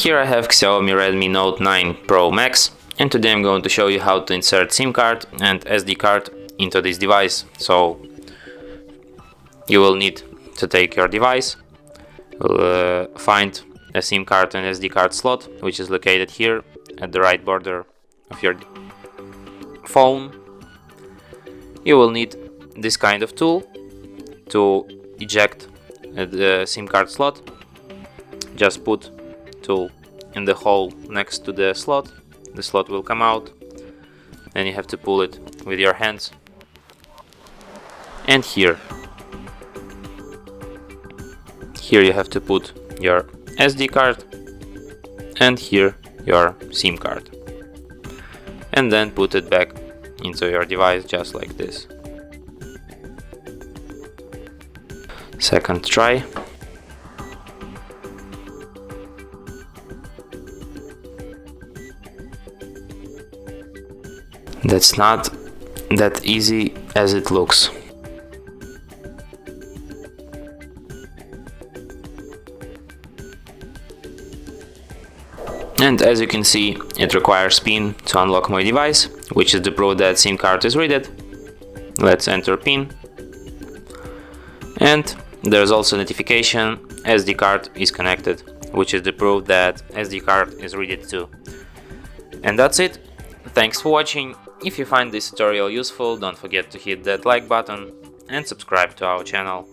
Here I have Xiaomi Redmi Note 9 Pro Max, and today I'm going to show you how to insert SIM card and SD card into this device. So you will need to take your device, find a SIM card and SD card slot, which is located here at the right border of your phone. You will need this kind of tool to eject the SIM card slot. Just put tool in the hole next to the slot will come out, then you have to pull it with your hands, and here you have to put your SD card and here your SIM card, and then put it back into your device just like this. Second try. That's not that easy as it looks. And as you can see, it requires PIN to unlock my device, which is the proof that SIM card is read. Let's enter PIN. And there's also notification SD card is connected, which is the proof that SD card is read too. And that's it. Thanks for watching. If you find this tutorial useful, don't forget to hit that like button and subscribe to our channel.